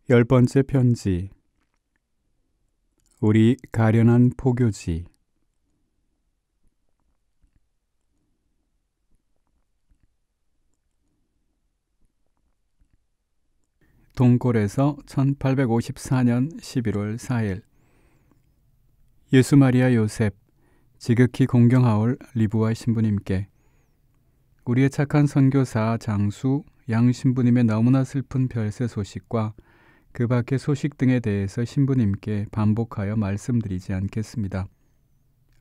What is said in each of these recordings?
10번째 편지. 우리 가련한 포교지. 동골에서 1854년 11월 4일 예수 마리아 요셉 지극히 공경하올 리브와 신부님께 우리의 착한 선교사 장수 양 신부님의 너무나 슬픈 별세 소식과 그 밖의 소식 등에 대해서 신부님께 반복하여 말씀드리지 않겠습니다.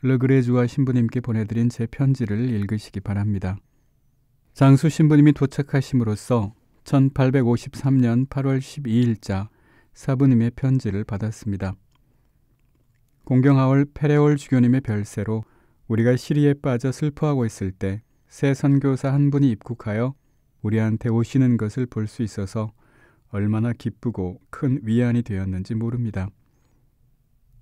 르그레주와 신부님께 보내드린 제 편지를 읽으시기 바랍니다. 장수 신부님이 도착하심으로써 1853년 8월 12일자 사부님의 편지를 받았습니다. 공경하올 페레올 주교님의 별세로 우리가 시리에 빠져 슬퍼하고 있을 때 새 선교사 한 분이 입국하여 우리한테 오시는 것을 볼 수 있어서 얼마나 기쁘고 큰 위안이 되었는지 모릅니다.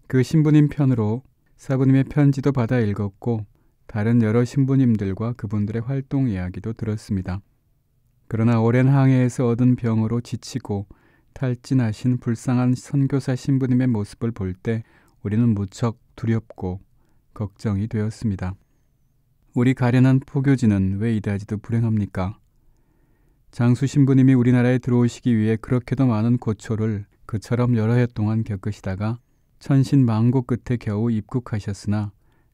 그 신부님 편으로 사부님의 편지도 받아 읽었고 다른 여러 신부님들과 그분들의 활동 이야기도 들었습니다. 그러나 오랜 항해에서 얻은 병으로 지치고 탈진하신 불쌍한 선교사 신부님의 모습을 볼 때 우리는 무척 두렵고 걱정이 되었습니다. 우리 가련한 포교지는 왜 이다지도 불행합니까? 장수 신부님이 우리나라에 들어오시기 위해 그렇게도 많은 고초를 그처럼 여러 해 동안 겪으시다가 천신만고 끝에 겨우 입국하셨으나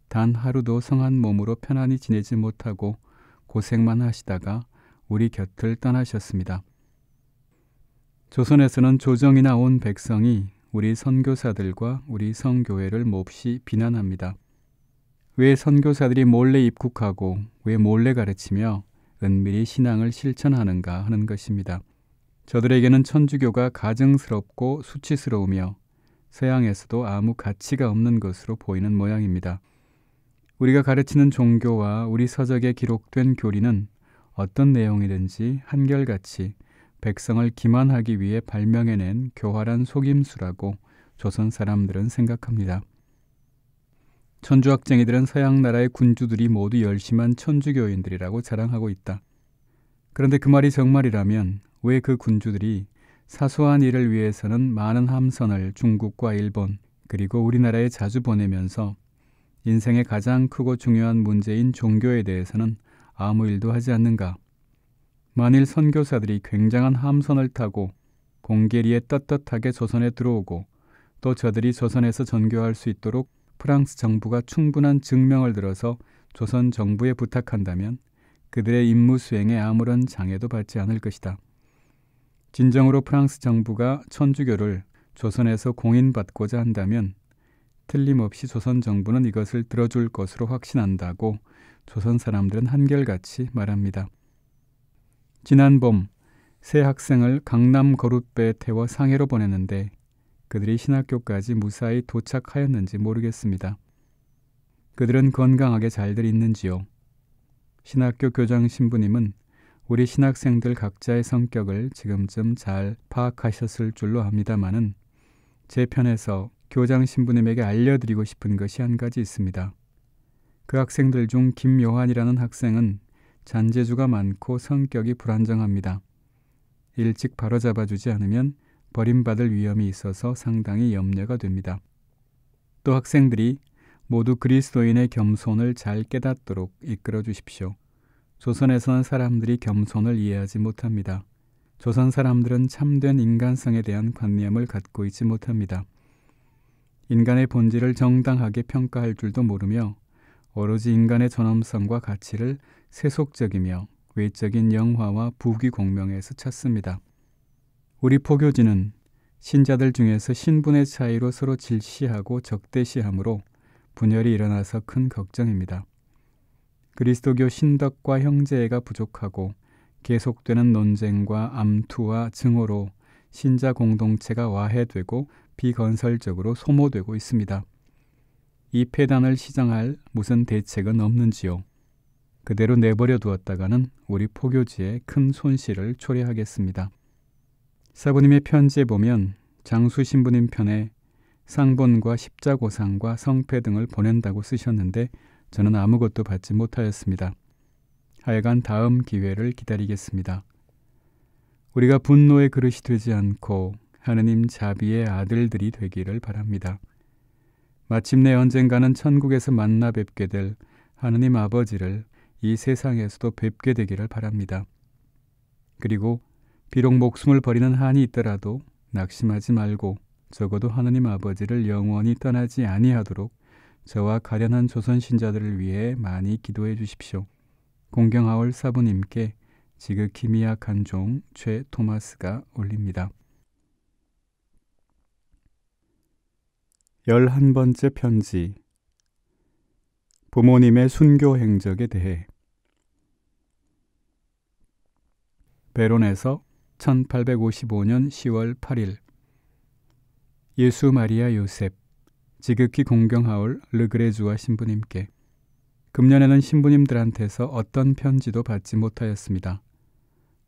단 하루도 성한 몸으로 편안히 지내지 못하고 고생만 하시다가 우리 곁을 떠나셨습니다. 조선에서는 조정이나 온 백성이 우리 선교사들과 우리 성교회를 몹시 비난합니다. 왜 선교사들이 몰래 입국하고 왜 몰래 가르치며 은밀히 신앙을 실천하는가 하는 것입니다. 저들에게는 천주교가 가증스럽고 수치스러우며 서양에서도 아무 가치가 없는 것으로 보이는 모양입니다. 우리가 가르치는 종교와 우리 서적에 기록된 교리는 어떤 내용이든지 한결같이 백성을 기만하기 위해 발명해낸 교활한 속임수라고 조선 사람들은 생각합니다. 천주학쟁이들은 서양 나라의 군주들이 모두 열심한 천주교인들이라고 자랑하고 있다. 그런데 그 말이 정말이라면 왜 그 군주들이 사소한 일을 위해서는 많은 함선을 중국과 일본 그리고 우리나라에 자주 보내면서 인생의 가장 크고 중요한 문제인 종교에 대해서는 아무 일도 하지 않는가? 만일 선교사들이 굉장한 함선을 타고 공계리에 떳떳하게 조선에 들어오고 또 저들이 조선에서 전교할 수 있도록 프랑스 정부가 충분한 증명을 들어서 조선 정부에 부탁한다면 그들의 임무 수행에 아무런 장애도 받지 않을 것이다. 진정으로 프랑스 정부가 천주교를 조선에서 공인받고자 한다면 틀림없이 조선 정부는 이것을 들어줄 것으로 확신한다고 조선 사람들은 한결같이 말합니다. 지난 봄 세 학생을 강남 거룻배에 태워 상해로 보냈는데 그들이 신학교까지 무사히 도착하였는지 모르겠습니다. 그들은 건강하게 잘들 있는지요? 신학교 교장 신부님은 우리 신학생들 각자의 성격을 지금쯤 잘 파악하셨을 줄로 압니다마는 제 편에서 교장 신부님에게 알려드리고 싶은 것이 한 가지 있습니다. 그 학생들 중 김요한이라는 학생은 잔재주가 많고 성격이 불안정합니다. 일찍 바로잡아주지 않으면 버림받을 위험이 있어서 상당히 염려가 됩니다. 또 학생들이 모두 그리스도인의 겸손을 잘 깨닫도록 이끌어 주십시오. 조선에서는 사람들이 겸손을 이해하지 못합니다. 조선 사람들은 참된 인간성에 대한 관념을 갖고 있지 못합니다. 인간의 본질을 정당하게 평가할 줄도 모르며 오로지 인간의 존엄성과 가치를 세속적이며 외적인 영화와 부귀 공명에서 찾습니다. 우리 포교지는 신자들 중에서 신분의 차이로 서로 질시하고 적대시함으로 분열이 일어나서 큰 걱정입니다. 그리스도교 신덕과 형제애가 부족하고 계속되는 논쟁과 암투와 증오로 신자 공동체가 와해되고 비건설적으로 소모되고 있습니다. 이 폐단을 시정할 무슨 대책은 없는지요? 그대로 내버려 두었다가는 우리 포교지에 큰 손실을 초래하겠습니다. 사부님의 편지에 보면 장수 신부님 편에 상본과 십자고상과 성패 등을 보낸다고 쓰셨는데 저는 아무것도 받지 못하였습니다. 하여간 다음 기회를 기다리겠습니다. 우리가 분노의 그릇이 되지 않고 하느님 자비의 아들들이 되기를 바랍니다. 마침내 언젠가는 천국에서 만나 뵙게 될 하느님 아버지를 이 세상에서도 뵙게 되기를 바랍니다. 그리고 비록 목숨을 버리는 한이 있더라도 낙심하지 말고 적어도 하느님 아버지를 영원히 떠나지 아니하도록 저와 가련한 조선 신자들을 위해 많이 기도해 주십시오. 공경하올 사부님께 지극히 미약한 종 최 토마스가 올립니다. 11번째 편지. 부모님의 순교 행적에 대해. 베론에서 1855년 10월 8일. 예수 마리아 요셉, 지극히 공경하올 르그레주아 신부님께. 금년에는 신부님들한테서 어떤 편지도 받지 못하였습니다.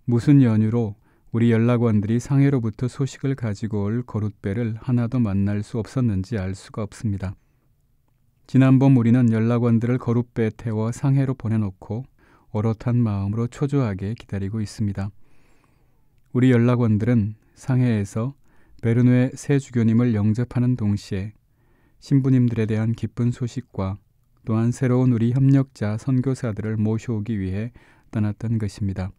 무슨 연유로 우리 연락원들이 상해로부터 소식을 가지고 올 거룻배를 하나도 만날 수 없었는지 알 수가 없습니다. 지난번 우리는 연락원들을 거룻배에 태워 상해로 보내놓고 오롯한 마음으로 초조하게 기다리고 있습니다. 우리 연락원들은 상해에서 베르누의 새 주교님을 영접하는 동시에 신부님들에 대한 기쁜 소식과 또한 새로운 우리 협력자 선교사들을 모셔오기 위해 떠났던 것입니다.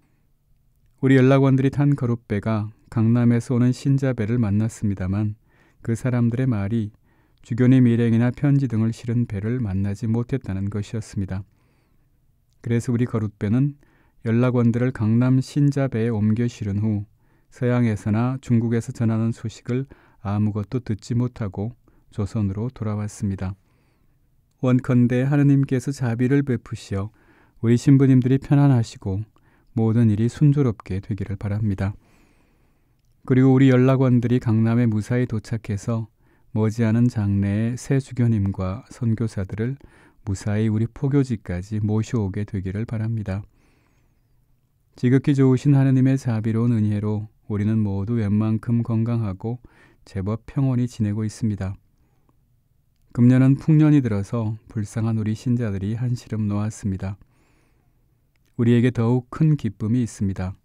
우리 연락원들이 탄 거룻배가 강남에서 오는 신자배를 만났습니다만 그 사람들의 말이 주교님 일행이나 편지 등을 실은 배를 만나지 못했다는 것이었습니다. 그래서 우리 거룻배는 연락원들을 강남 신자배에 옮겨 실은 후 서양에서나 중국에서 전하는 소식을 아무것도 듣지 못하고 조선으로 돌아왔습니다. 원컨대 하느님께서 자비를 베푸시어 우리 신부님들이 편안하시고 모든 일이 순조롭게 되기를 바랍니다. 그리고 우리 연락원들이 강남에 무사히 도착해서 머지않은 장래에 새 주교님과 선교사들을 무사히 우리 포교지까지 모셔오게 되기를 바랍니다. 지극히 좋으신 하느님의 자비로운 은혜로 우리는 모두 웬만큼 건강하고 제법 평온히 지내고 있습니다. 금년은 풍년이 들어서 불쌍한 우리 신자들이 한시름 놓았습니다. 우리에게 더욱 큰 기쁨이 있습니다.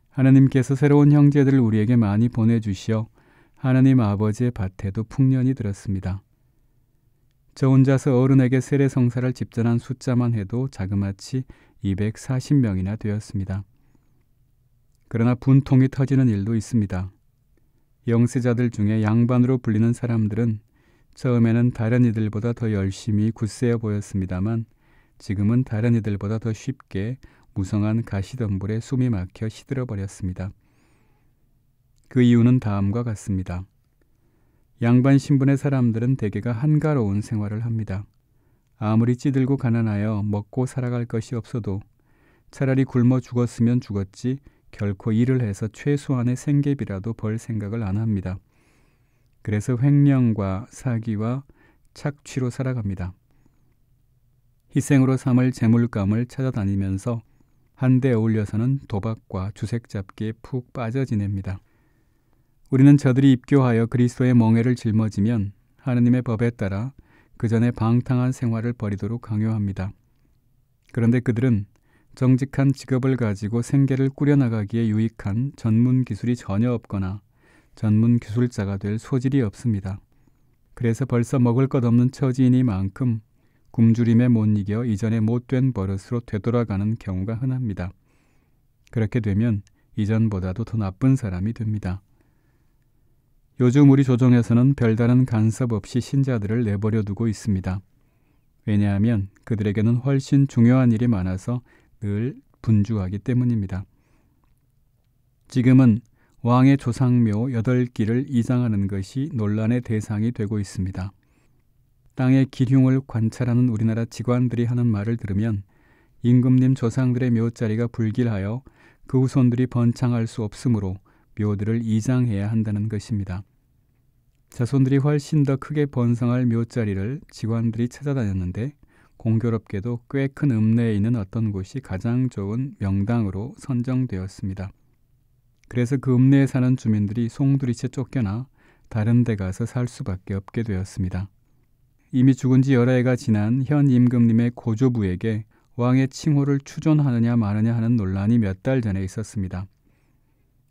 하느님께서 새로운 형제들을 우리에게 많이 보내주시어 하느님 아버지의 밭에도 풍년이 들었습니다. 저 혼자서 어른에게 세례성사를 집전한 숫자만 해도 자그마치 240명이나 되었습니다. 그러나 분통이 터지는 일도 있습니다. 영세자들 중에 양반으로 불리는 사람들은 처음에는 다른 이들보다 더 열심히 굳세어 보였습니다만 지금은 다른 이들보다 더 쉽게 무성한 가시덤불에 숨이 막혀 시들어버렸습니다. 그 이유는 다음과 같습니다. 양반 신분의 사람들은 대개가 한가로운 생활을 합니다. 아무리 찌들고 가난하여 먹고 살아갈 것이 없어도 차라리 굶어 죽었으면 죽었지 결코 일을 해서 최소한의 생계비라도 벌 생각을 안 합니다. 그래서 횡령과 사기와 착취로 살아갑니다. 희생으로 삼을 재물감을 찾아다니면서 한데 어울려서는 도박과 주색 잡기에 푹 빠져 지냅니다. 우리는 저들이 입교하여 그리스도의 멍에를 짊어지면 하느님의 법에 따라 그 전에 방탕한 생활을 벌이도록 강요합니다. 그런데 그들은 정직한 직업을 가지고 생계를 꾸려나가기에 유익한 전문 기술이 전혀 없거나 전문 기술자가 될 소질이 없습니다. 그래서 벌써 먹을 것 없는 처지이니만큼 굶주림에 못 이겨 이전에 못된 버릇으로 되돌아가는 경우가 흔합니다. 그렇게 되면 이전보다도 더 나쁜 사람이 됩니다. 요즘 우리 조정에서는 별다른 간섭 없이 신자들을 내버려 두고 있습니다. 왜냐하면 그들에게는 훨씬 중요한 일이 많아서 늘 분주하기 때문입니다. 지금은 왕의 조상묘 8기를 이장하는 것이 논란의 대상이 되고 있습니다. 땅의 기흉을 관찰하는 우리나라 직관들이 하는 말을 들으면 임금님 조상들의 묘자리가 불길하여 그 후손들이 번창할 수 없으므로 묘들을 이장해야 한다는 것입니다. 자손들이 훨씬 더 크게 번성할 묘자리를 직관들이 찾아다녔는데 공교롭게도 꽤 큰 읍내에 있는 어떤 곳이 가장 좋은 명당으로 선정되었습니다. 그래서 그 읍내에 사는 주민들이 송두리째 쫓겨나 다른 데 가서 살 수밖에 없게 되었습니다. 이미 죽은 지 여러 해가 지난 현 임금님의 고조부에게 왕의 칭호를 추존하느냐 마느냐 하는 논란이 몇 달 전에 있었습니다.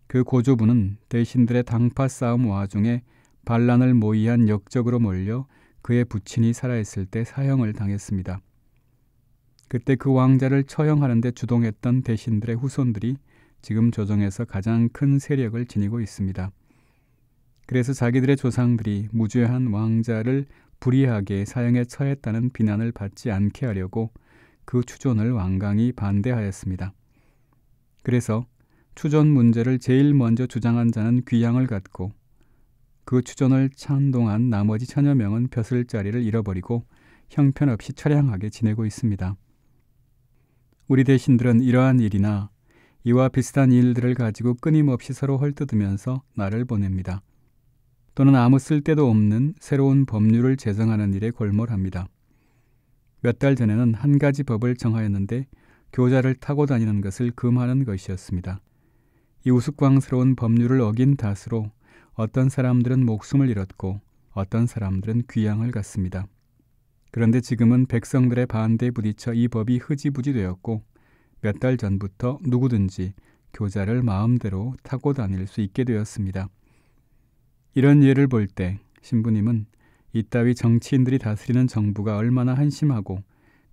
그 고조부는 대신들의 당파 싸움 와중에 반란을 모의한 역적으로 몰려 그의 부친이 살아있을 때 사형을 당했습니다. 그때 그 왕자를 처형하는 데 주동했던 대신들의 후손들이 지금 조정에서 가장 큰 세력을 지니고 있습니다. 그래서 자기들의 조상들이 무죄한 왕자를 불의하게 사형에 처했다는 비난을 받지 않게 하려고 그 추존을 완강히 반대하였습니다. 그래서 추존 문제를 제일 먼저 주장한 자는 귀양을 갖고 그 추존을 찬동한 나머지 천여 명은 벼슬자리를 잃어버리고 형편없이 처량하게 지내고 있습니다. 우리 대신들은 이러한 일이나 이와 비슷한 일들을 가지고 끊임없이 서로 헐뜯으면서 날을 보냅니다. 또는 아무 쓸데도 없는 새로운 법률을 제정하는 일에 골몰합니다. 몇 달 전에는 한 가지 법을 정하였는데 교자를 타고 다니는 것을 금하는 것이었습니다. 이 우스꽝스러운 법률을 어긴 탓으로 어떤 사람들은 목숨을 잃었고 어떤 사람들은 귀양을 갔습니다. 그런데 지금은 백성들의 반대에 부딪혀 이 법이 흐지부지 되었고 몇 달 전부터 누구든지 교자를 마음대로 타고 다닐 수 있게 되었습니다. 이런 예를 볼 때 신부님은 이따위 정치인들이 다스리는 정부가 얼마나 한심하고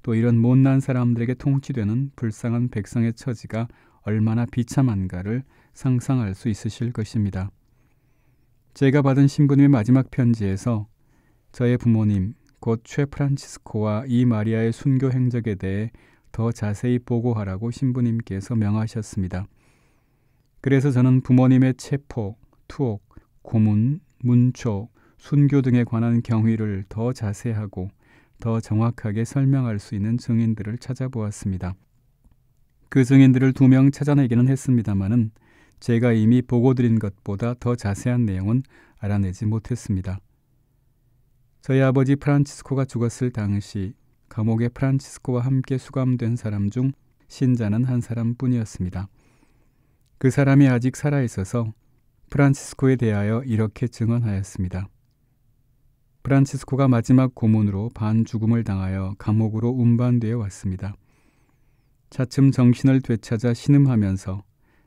또 이런 못난 사람들에게 통치되는 불쌍한 백성의 처지가 얼마나 비참한가를 상상할 수 있으실 것입니다. 제가 받은 신부님의 마지막 편지에서 저의 부모님 곧 최 프란치스코와 이 마리아의 순교 행적에 대해 더 자세히 보고하라고 신부님께서 명하셨습니다. 그래서 저는 부모님의 체포, 투옥, 고문, 문초, 순교 등에 관한 경위를 더 자세하고 더 정확하게 설명할 수 있는 증인들을 찾아보았습니다. 그 증인들을 2명 찾아내기는 했습니다마는 제가 이미 보고드린 것보다 더 자세한 내용은 알아내지 못했습니다. 저희 아버지 프란치스코가 죽었을 당시 감옥에 프란치스코와 함께 수감된 사람 중 신자는 한 사람뿐이었습니다. 그 사람이 아직 살아있어서 프란치스코에 대하여 이렇게 증언하였습니다. 프란치스코가 마지막 고문으로 반죽음을 당하여 감옥으로 운반되어 왔습니다. 차츰 정신을 되찾아 신음하면서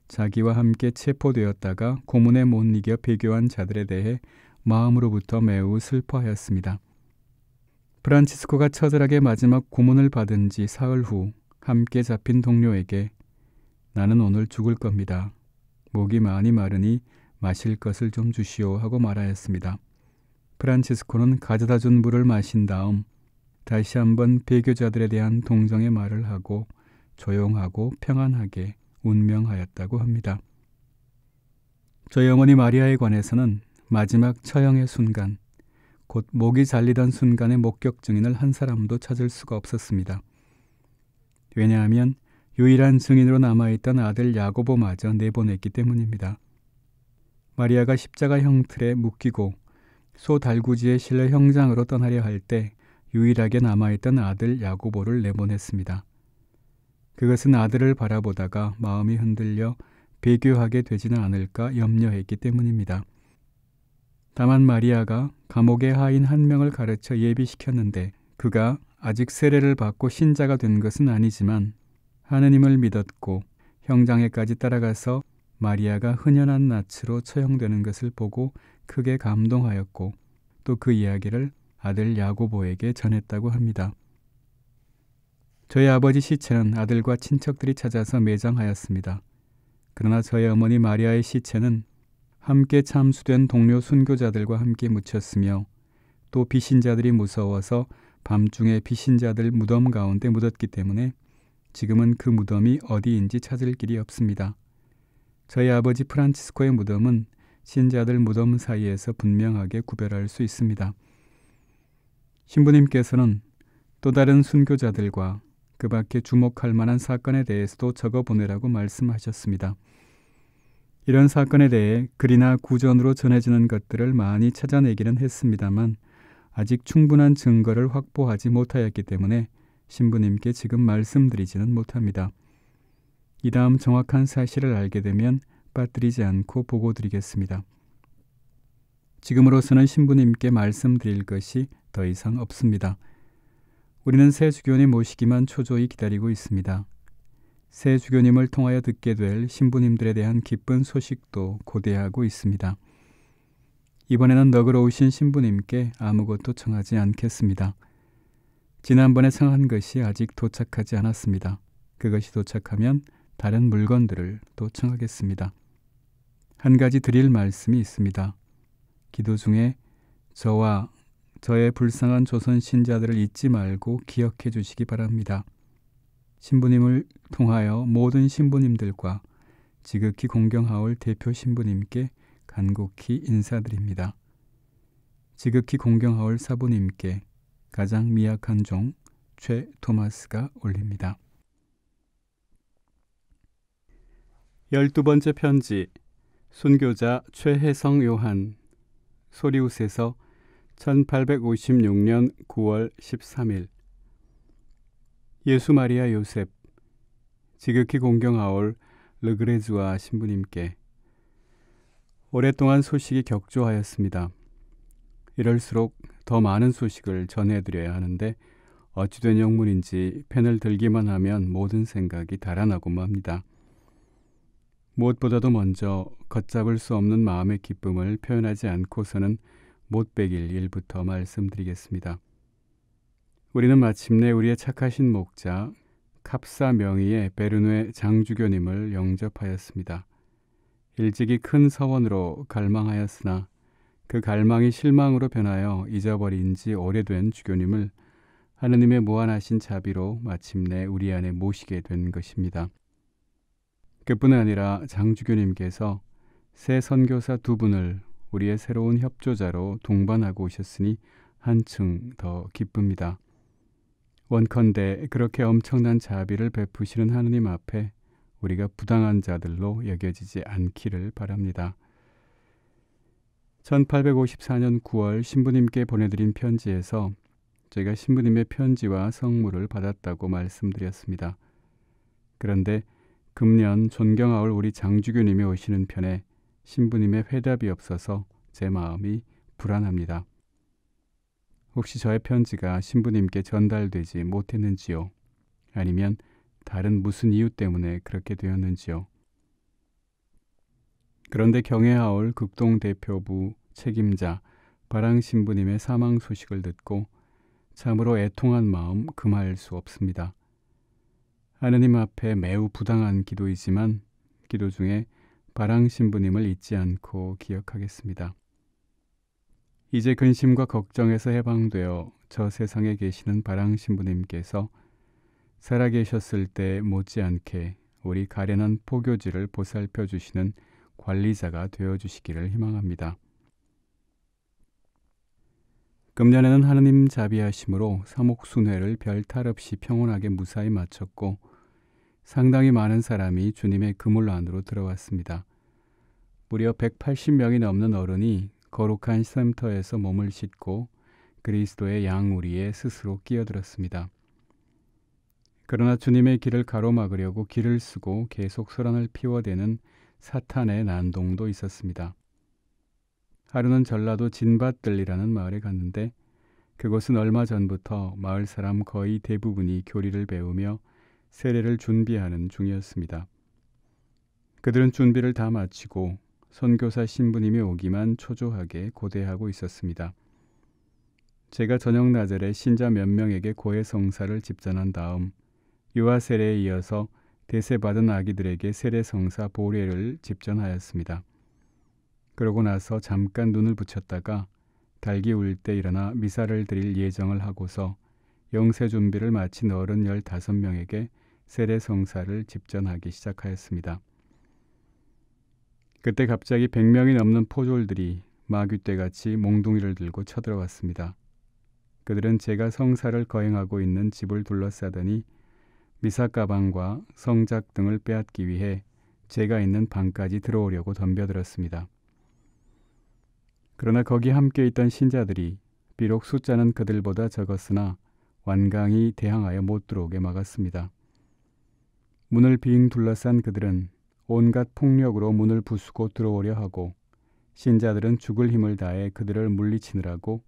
자기와 함께 체포되었다가 고문에 못 이겨 배교한 자들에 대해 마음으로부터 매우 슬퍼하였습니다. 프란치스코가 처절하게 마지막 고문을 받은 지 사흘 후 함께 잡힌 동료에게 나는 오늘 죽을 겁니다. 목이 많이 마르니 마실 것을 좀 주시오 하고 말하였습니다. 프란치스코는 가져다 준 물을 마신 다음 다시 한번 배교자들에 대한 동정의 말을 하고 조용하고 평안하게 운명하였다고 합니다. 저희 어머니 마리아에 관해서는 마지막 처형의 순간, 곧 목이 잘리던 순간의 목격 증인을 한 사람도 찾을 수가 없었습니다. 왜냐하면 유일한 증인으로 남아있던 아들 야고보마저 내보냈기 때문입니다. 마리아가 십자가 형틀에 묶이고 소 달구지에 실려 형장으로 떠나려 할 때 유일하게 남아있던 아들 야고보를 내보냈습니다. 그것은 아들을 바라보다가 마음이 흔들려 배교하게 되지는 않을까 염려했기 때문입니다. 다만 마리아가 감옥의 하인 한 명을 가르쳐 예비시켰는데 그가 아직 세례를 받고 신자가 된 것은 아니지만 하느님을 믿었고 형장에까지 따라가서 마리아가 흔연한 낯으로 처형되는 것을 보고 크게 감동하였고 또 그 이야기를 아들 야고보에게 전했다고 합니다. 저희 아버지 시체는 아들과 친척들이 찾아서 매장하였습니다. 그러나 저희 어머니 마리아의 시체는 함께 참수된 동료 순교자들과 함께 묻혔으며 또 비신자들이 무서워서 밤중에 비신자들 무덤 가운데 묻었기 때문에 지금은 그 무덤이 어디인지 찾을 길이 없습니다. 저희 아버지 프란치스코의 무덤은 신자들 무덤 사이에서 분명하게 구별할 수 있습니다. 신부님께서는 또 다른 순교자들과 그 밖에 주목할 만한 사건에 대해서도 적어보내라고 말씀하셨습니다. 이런 사건에 대해 글이나 구전으로 전해지는 것들을 많이 찾아내기는 했습니다만 아직 충분한 증거를 확보하지 못하였기 때문에 신부님께 지금 말씀드리지는 못합니다. 이 다음 정확한 사실을 알게 되면 빠뜨리지 않고 보고드리겠습니다. 지금으로서는 신부님께 말씀드릴 것이 더 이상 없습니다. 우리는 새 주교원의 모시기만 초조히 기다리고 있습니다. 새 주교님을 통하여 듣게 될 신부님들에 대한 기쁜 소식도 고대하고 있습니다. 이번에는 너그러우신 신부님께 아무것도 청하지 않겠습니다. 지난번에 청한 것이 아직 도착하지 않았습니다. 그것이 도착하면 다른 물건들을 또 청하겠습니다. 한 가지 드릴 말씀이 있습니다. 기도 중에 저와 저의 불쌍한 조선 신자들을 잊지 말고 기억해 주시기 바랍니다. 신부님을 통하여 모든 신부님들과 지극히 공경하올 대표 신부님께 간곡히 인사드립니다. 지극히 공경하올 사부님께 가장 미약한 종 최 토마스가 올립니다. 12번째 편지, 순교자 최혜성 요한, 소리우스에서 1856년 9월 13일. 예수 마리아 요셉, 지극히 공경하올 르그레즈와 신부님께 오랫동안 소식이 격조하였습니다. 이럴수록 더 많은 소식을 전해드려야 하는데 어찌된 영문인지 펜을 들기만 하면 모든 생각이 달아나고 맙니다. 무엇보다도 먼저 걷잡을 수 없는 마음의 기쁨을 표현하지 않고서는 못 베길 일부터 말씀드리겠습니다. 우리는 마침내 우리의 착하신 목자 캅사 명의의 베르누에 장주교님을 영접하였습니다. 일찍이 큰 서원으로 갈망하였으나 그 갈망이 실망으로 변하여 잊어버린 지 오래된 주교님을 하느님의 무한하신 자비로 마침내 우리 안에 모시게 된 것입니다. 그뿐 아니라 장주교님께서 새 선교사 2분을 우리의 새로운 협조자로 동반하고 오셨으니 한층 더 기쁩니다. 원컨대 그렇게 엄청난 자비를 베푸시는 하느님 앞에 우리가 부당한 자들로 여겨지지 않기를 바랍니다. 1854년 9월 신부님께 보내드린 편지에서 제가 신부님의 편지와 성물을 받았다고 말씀드렸습니다. 그런데 금년 존경하올 우리 장주교님이 오시는 편에 신부님의 회답이 없어서 제 마음이 불안합니다. 혹시 저의 편지가 신부님께 전달되지 못했는지요? 아니면 다른 무슨 이유 때문에 그렇게 되었는지요? 그런데 경애하올 극동대표부 책임자 바랑 신부님의 사망 소식을 듣고 참으로 애통한 마음 금할 수 없습니다. 하느님 앞에 매우 부당한 기도이지만 기도 중에 바랑 신부님을 잊지 않고 기억하겠습니다. 이제 근심과 걱정에서 해방되어 저 세상에 계시는 바랑 신부님께서 살아계셨을 때 못지않게 우리 가련한 포교지를 보살펴 주시는 관리자가 되어주시기를 희망합니다. 금년에는 하느님 자비하심으로 사목순회를 별 탈 없이 평온하게 무사히 마쳤고 상당히 많은 사람이 주님의 그물 안으로 들어왔습니다. 무려 180명이 넘는 어른이 거룩한 쉼터에서 몸을 씻고 그리스도의 양우리에 스스로 끼어들었습니다. 그러나 주님의 길을 가로막으려고 길을 쓰고 계속 소란을 피워대는 사탄의 난동도 있었습니다. 하루는 전라도 진밭들이라는 마을에 갔는데 그곳은 얼마 전부터 마을 사람 거의 대부분이 교리를 배우며 세례를 준비하는 중이었습니다. 그들은 준비를 다 마치고 선교사 신부님이 오기만 초조하게 고대하고 있었습니다. 제가 저녁 나절에 신자 몇 명에게 고해 성사를 집전한 다음 유아 세례에 이어서 대세받은 아기들에게 세례 성사 보례를 집전하였습니다. 그러고 나서 잠깐 눈을 붙였다가 달기 울 때 일어나 미사를 드릴 예정을 하고서 영세 준비를 마친 어른 15명에게 세례 성사를 집전하기 시작하였습니다. 그때 갑자기 100명이 넘는 포졸들이 마귀떼같이 몽둥이를 들고 쳐들어왔습니다. 그들은 제가 성사를 거행하고 있는 집을 둘러싸더니 미사 가방과 성작 등을 빼앗기 위해 제가 있는 방까지 들어오려고 덤벼들었습니다. 그러나 거기 함께 있던 신자들이 비록 숫자는 그들보다 적었으나 완강히 대항하여 못 들어오게 막았습니다. 문을 빙 둘러싼 그들은 온갖 폭력으로 문을 부수고 들어오려 하고 신자들은 죽을 힘을 다해 그들을 물리치느라고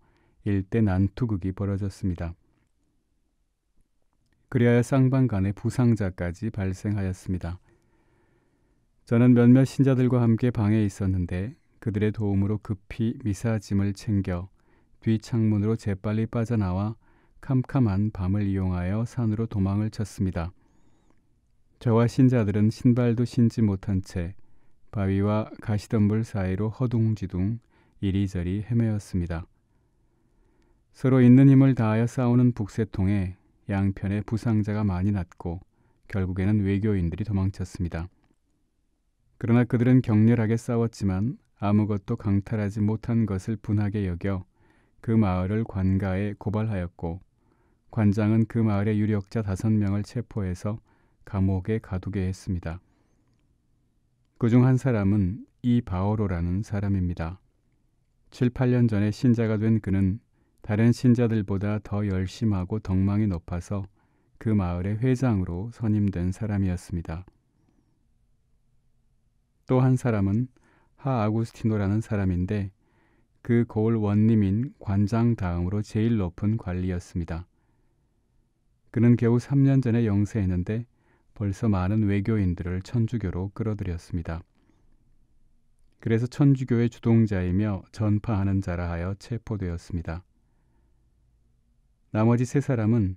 일대 난투극이 벌어졌습니다. 그리하여 쌍방간에 부상자까지 발생하였습니다. 저는 몇몇 신자들과 함께 방에 있었는데 그들의 도움으로 급히 미사짐을 챙겨 뒷창문으로 재빨리 빠져나와 캄캄한 밤을 이용하여 산으로 도망을 쳤습니다. 저와 신자들은 신발도 신지 못한 채 바위와 가시덤불 사이로 허둥지둥 이리저리 헤매었습니다. 서로 있는 힘을 다하여 싸우는 북새통에 양편에 부상자가 많이 났고 결국에는 외교인들이 도망쳤습니다. 그러나 그들은 격렬하게 싸웠지만 아무것도 강탈하지 못한 것을 분하게 여겨 그 마을을 관가에 고발하였고 관장은 그 마을의 유력자 5명을 체포해서 감옥에 가두게 했습니다. 그중 한 사람은 이 바오로라는 사람입니다. 7, 8년 전에 신자가 된 그는 다른 신자들보다 더 열심하고 덕망이 높아서 그 마을의 회장으로 선임된 사람이었습니다. 또 한 사람은 하 아구스티노라는 사람인데 그 고을 원님인 관장 다음으로 제일 높은 관리였습니다. 그는 겨우 3년 전에 영세했는데 벌써 많은 외교인들을 천주교로 끌어들였습니다. 그래서 천주교의 주동자이며 전파하는 자라 하여 체포되었습니다. 나머지 3사람은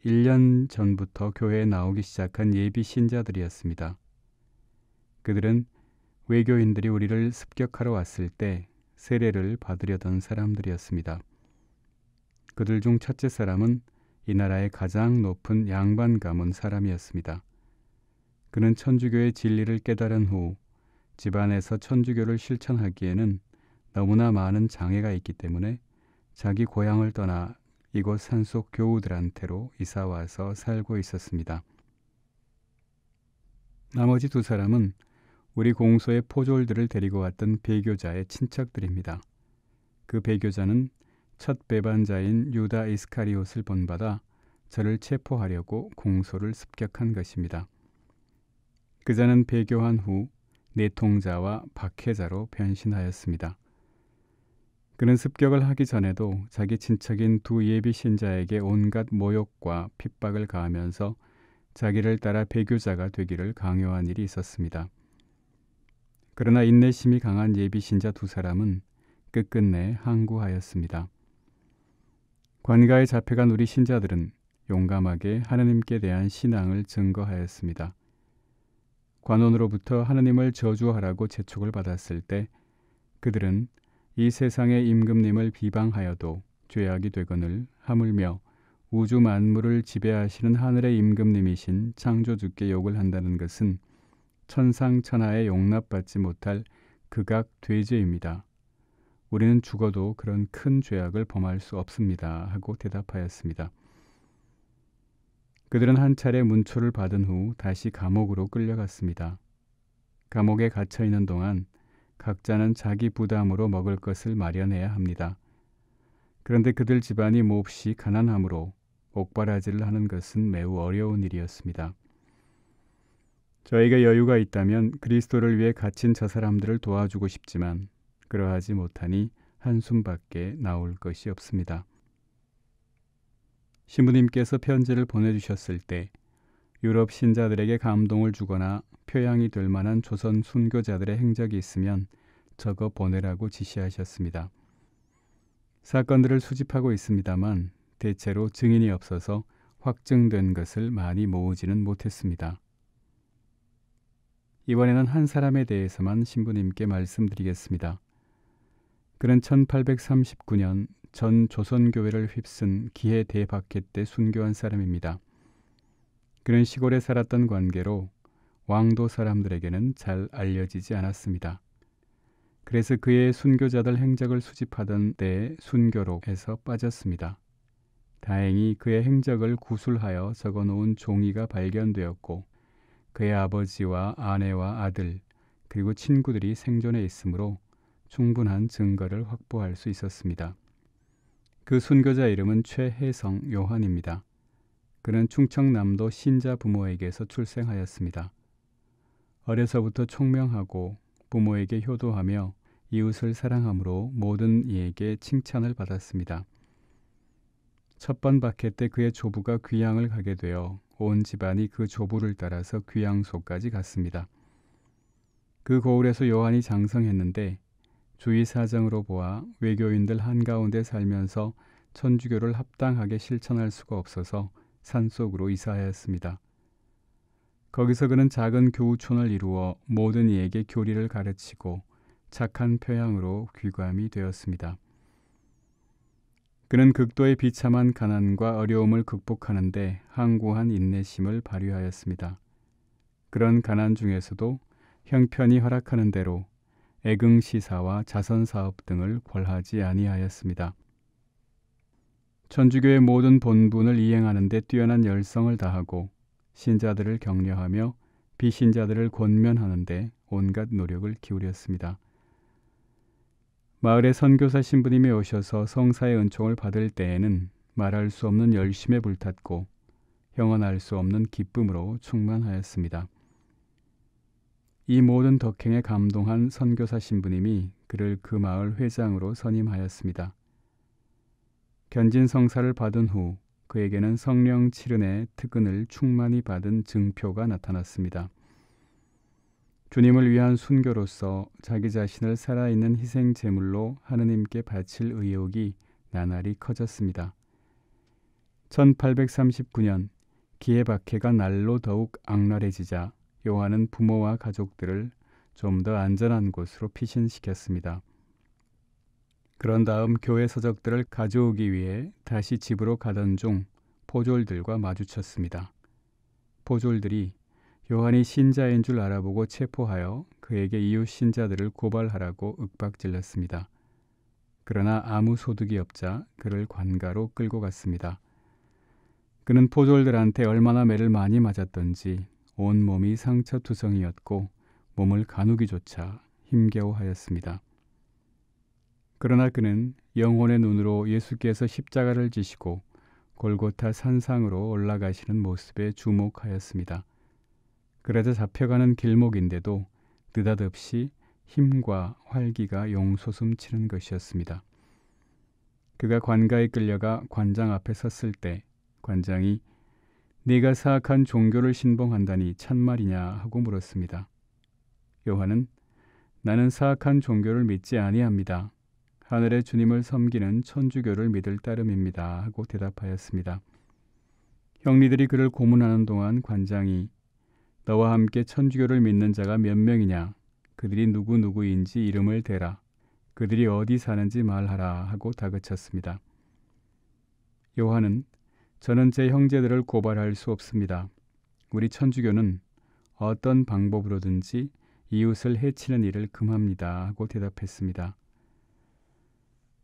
1년 전부터 교회에 나오기 시작한 예비 신자들이었습니다. 그들은 외교인들이 우리를 습격하러 왔을 때 세례를 받으려던 사람들이었습니다. 그들 중 첫째 사람은 이 나라의 가장 높은 양반 가문 사람이었습니다. 그는 천주교의 진리를 깨달은 후 집안에서 천주교를 실천하기에는 너무나 많은 장애가 있기 때문에 자기 고향을 떠나 이곳 산속 교우들한테로 이사와서 살고 있었습니다. 나머지 2사람은 우리 공소의 포졸들을 데리고 왔던 배교자의 친척들입니다. 그 배교자는 첫 배반자인 유다 이스카리옷을 본받아 저를 체포하려고 공소를 습격한 것입니다. 그자는 배교한 후 내통자와 박해자로 변신하였습니다. 그는 습격을 하기 전에도 자기 친척인 2 예비 신자에게 온갖 모욕과 핍박을 가하면서 자기를 따라 배교자가 되기를 강요한 일이 있었습니다. 그러나 인내심이 강한 예비 신자 2사람은 끝끝내 항구하였습니다. 관가에 잡혀간 우리 신자들은 용감하게 하느님께 대한 신앙을 증거하였습니다. 관원으로부터 하느님을 저주하라고 재촉을 받았을 때 그들은 이 세상의 임금님을 비방하여도 죄악이 되거늘 하물며 우주 만물을 지배하시는 하늘의 임금님이신 창조주께 욕을 한다는 것은 천상천하에 용납받지 못할 극악 죄죄입니다. 우리는 죽어도 그런 큰 죄악을 범할 수 없습니다. 하고 대답하였습니다. 그들은 한 차례 문초를 받은 후 다시 감옥으로 끌려갔습니다. 감옥에 갇혀 있는 동안 각자는 자기 부담으로 먹을 것을 마련해야 합니다. 그런데 그들 집안이 몹시 가난하므로 옥바라지를 하는 것은 매우 어려운 일이었습니다. 저희가 여유가 있다면 그리스도를 위해 갇힌 저 사람들을 도와주고 싶지만 그러하지 못하니 한숨밖에 나올 것이 없습니다. 신부님께서 편지를 보내주셨을 때 유럽 신자들에게 감동을 주거나 표양이 될 만한 조선 순교자들의 행적이 있으면 적어 보내라고 지시하셨습니다. 사건들을 수집하고 있습니다만 대체로 증인이 없어서 확증된 것을 많이 모으지는 못했습니다. 이번에는 한 사람에 대해서만 신부님께 말씀드리겠습니다. 그는 1839년 전 조선교회를 휩쓴 기해 대박해 때 순교한 사람입니다. 그는 시골에 살았던 관계로 왕도 사람들에게는 잘 알려지지 않았습니다. 그래서 그의 순교자들 행적을 수집하던 때에 순교록에서 빠졌습니다. 다행히 그의 행적을 구술하여 적어놓은 종이가 발견되었고 그의 아버지와 아내와 아들 그리고 친구들이 생존해 있으므로 충분한 증거를 확보할 수 있었습니다. 그 순교자 이름은 최혜성 요한입니다. 그는 충청남도 신자 부모에게서 출생하였습니다. 어려서부터 총명하고 부모에게 효도하며 이웃을 사랑함으로 모든 이에게 칭찬을 받았습니다. 첫 번 박해 때 그의 조부가 귀양을 가게 되어 온 집안이 그 조부를 따라서 귀양소까지 갔습니다. 그 고을에서 요한이 장성했는데 주위 사정으로 보아 외교인들 한가운데 살면서 천주교를 합당하게 실천할 수가 없어서 산속으로 이사하였습니다. 거기서 그는 작은 교우촌을 이루어 모든 이에게 교리를 가르치고 착한 표양으로 귀감이 되었습니다. 그는 극도의 비참한 가난과 어려움을 극복하는데 항구한 인내심을 발휘하였습니다. 그런 가난 중에서도 형편이 허락하는 대로 애긍시사와 자선사업 등을 벌하지 아니하였습니다. 천주교의 모든 본분을 이행하는 데 뛰어난 열성을 다하고 신자들을 격려하며 비신자들을 권면하는 데 온갖 노력을 기울였습니다. 마을에 선교사 신부님이 오셔서 성사의 은총을 받을 때에는 말할 수 없는 열심에 불탔고 형언할 수 없는 기쁨으로 충만하였습니다. 이 모든 덕행에 감동한 선교사 신부님이 그를 그 마을 회장으로 선임하였습니다. 견진 성사를 받은 후 그에게는 성령 칠은의 특은을 충만히 받은 증표가 나타났습니다. 주님을 위한 순교로서 자기 자신을 살아있는 희생 제물로 하느님께 바칠 의욕이 나날이 커졌습니다. 1839년 기해박해가 날로 더욱 악랄해지자 요한은 부모와 가족들을 좀 더 안전한 곳으로 피신시켰습니다. 그런 다음 교회 서적들을 가져오기 위해 다시 집으로 가던 중 포졸들과 마주쳤습니다. 포졸들이 요한이 신자인 줄 알아보고 체포하여 그에게 이웃 신자들을 고발하라고 윽박질렀습니다. 그러나 아무 소득이 없자 그를 관가로 끌고 갔습니다. 그는 포졸들한테 얼마나 매를 많이 맞았던지 온몸이 상처투성이었고 몸을 가누기조차 힘겨워하였습니다. 그러나 그는 영혼의 눈으로 예수께서 십자가를 지시고 골고타 산상으로 올라가시는 모습에 주목하였습니다. 그러자 잡혀가는 길목인데도 느닷없이 힘과 활기가 용솟음치는 것이었습니다. 그가 관가에 끌려가 관장 앞에 섰을 때 관장이 네가 사악한 종교를 신봉한다니 참말이냐 하고 물었습니다. 요한은 나는 사악한 종교를 믿지 아니합니다. 하늘의 주님을 섬기는 천주교를 믿을 따름입니다 하고 대답하였습니다. 형리들이 그를 고문하는 동안 관장이 너와 함께 천주교를 믿는 자가 몇 명이냐? 그들이 누구누구인지 이름을 대라. 그들이 어디 사는지 말하라 하고 다그쳤습니다. 요한은 저는 제 형제들을 고발할 수 없습니다. 우리 천주교는 어떤 방법으로든지 이웃을 해치는 일을 금합니다 하고 대답했습니다.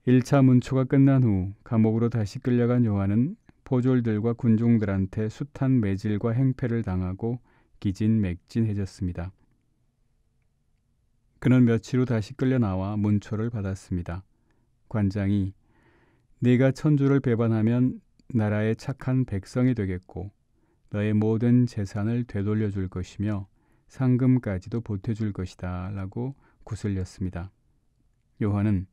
1차 문초가 끝난 후 감옥으로 다시 끌려간 요한은 포졸들과 군종들한테 숱한 매질과 행패를 당하고 기진맥진해졌습니다. 그는 며칠 후 다시 끌려 나와 문초를 받았습니다. 관장이 네가 천주를 배반하면 나라의 착한 백성이 되겠고 너의 모든 재산을 되돌려 줄 것이며 상금까지도 보태줄 것이다 라고 구슬렸습니다. 요한은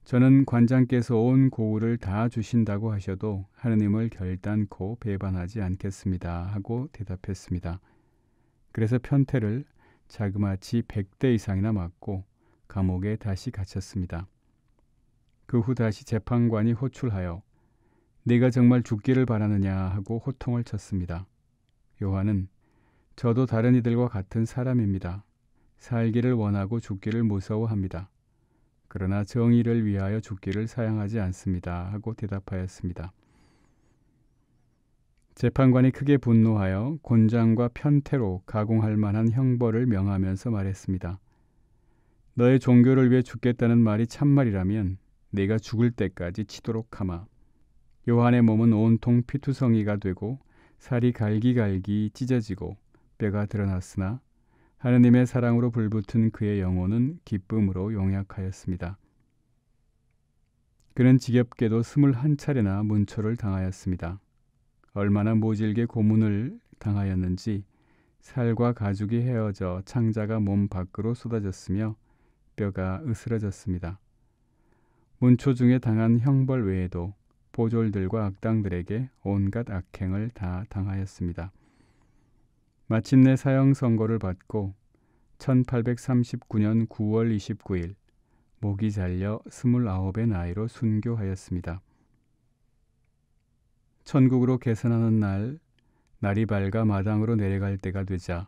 저는 관장께서 온 고을을 다 주신다고 하셔도 하느님을 결단코 배반하지 않겠습니다 하고 대답했습니다. 그래서 편태를 자그마치 100대 이상이나 맞고 감옥에 다시 갇혔습니다. 그 후 다시 재판관이 호출하여 네가 정말 죽기를 바라느냐 하고 호통을 쳤습니다. 요한은 저도 다른 이들과 같은 사람입니다. 살기를 원하고 죽기를 무서워합니다. 그러나 정의를 위하여 죽기를 사양하지 않습니다 하고 대답하였습니다. 재판관이 크게 분노하여 곤장과 편태로 가공할 만한 형벌을 명하면서 말했습니다. 너의 종교를 위해 죽겠다는 말이 참말이라면 네가 죽을 때까지 치도록 하마. 요한의 몸은 온통 피투성이가 되고 살이 갈기갈기 찢어지고 뼈가 드러났으나 하느님의 사랑으로 불붙은 그의 영혼은 기쁨으로 용약하였습니다. 그는 지겹게도 21차례나 문초를 당하였습니다. 얼마나 모질게 고문을 당하였는지 살과 가죽이 헤어져 창자가 몸 밖으로 쏟아졌으며 뼈가 으스러졌습니다. 문초 중에 당한 형벌 외에도 보졸들과 악당들에게 온갖 악행을 다 당하였습니다. 마침내 사형 선고를 받고 1839년 9월 29일 목이 잘려 29의 나이로 순교하였습니다. 천국으로 계산하는 날이 밝아 마당으로 내려갈 때가 되자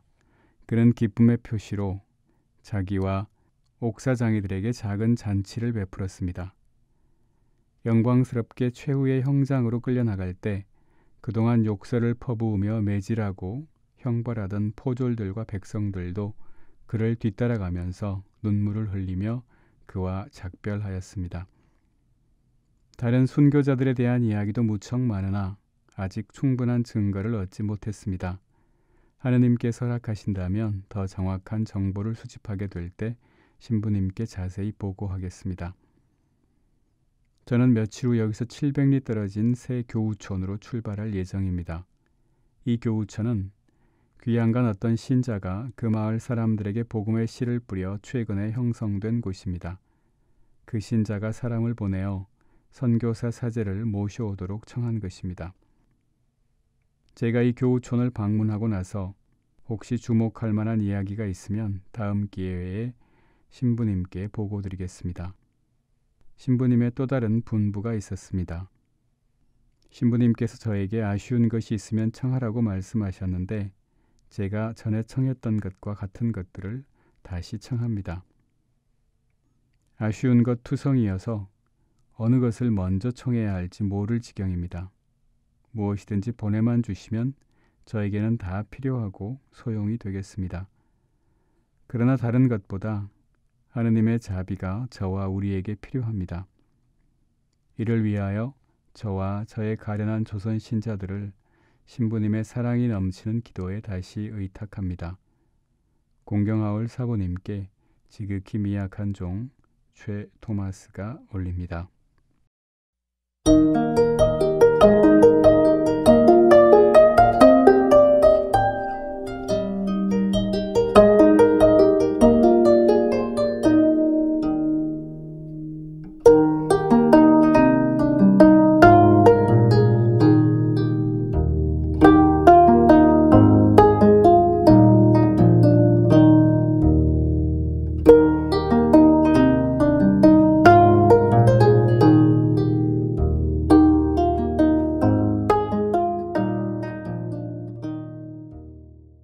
그는 기쁨의 표시로 자기와 옥사장이들에게 작은 잔치를 베풀었습니다. 영광스럽게 최후의 형장으로 끌려나갈 때 그동안 욕설을 퍼부으며 매질하고 형벌하던 포졸들과 백성들도 그를 뒤따라가면서 눈물을 흘리며 그와 작별하였습니다. 다른 순교자들에 대한 이야기도 무척 많으나 아직 충분한 증거를 얻지 못했습니다. 하느님께서 허락하신다면 더 정확한 정보를 수집하게 될 때 신부님께 자세히 보고하겠습니다. 저는 며칠 후 여기서 700리 떨어진 새 교우촌으로 출발할 예정입니다. 이 교우촌은 귀양간 어떤 신자가 그 마을 사람들에게 복음의 씨를 뿌려 최근에 형성된 곳입니다. 그 신자가 사람을 보내어 선교사 사제를 모셔오도록 청한 것입니다. 제가 이 교우촌을 방문하고 나서 혹시 주목할 만한 이야기가 있으면 다음 기회에 신부님께 보고드리겠습니다. 신부님의 또 다른 분부가 있었습니다. 신부님께서 저에게 아쉬운 것이 있으면 청하라고 말씀하셨는데 제가 전에 청했던 것과 같은 것들을 다시 청합니다. 아쉬운 것 투성이어서 어느 것을 먼저 청해야 할지 모를 지경입니다. 무엇이든지 보내만 주시면 저에게는 다 필요하고 소용이 되겠습니다. 그러나 다른 것보다 하느님의 자비가 저와 우리에게 필요합니다. 이를 위하여 저와 저의 가련한 조선 신자들을 신부님의 사랑이 넘치는 기도에 다시 의탁합니다. 공경하올 사부님께 지극히 미약한 종 최 토마스가 올립니다.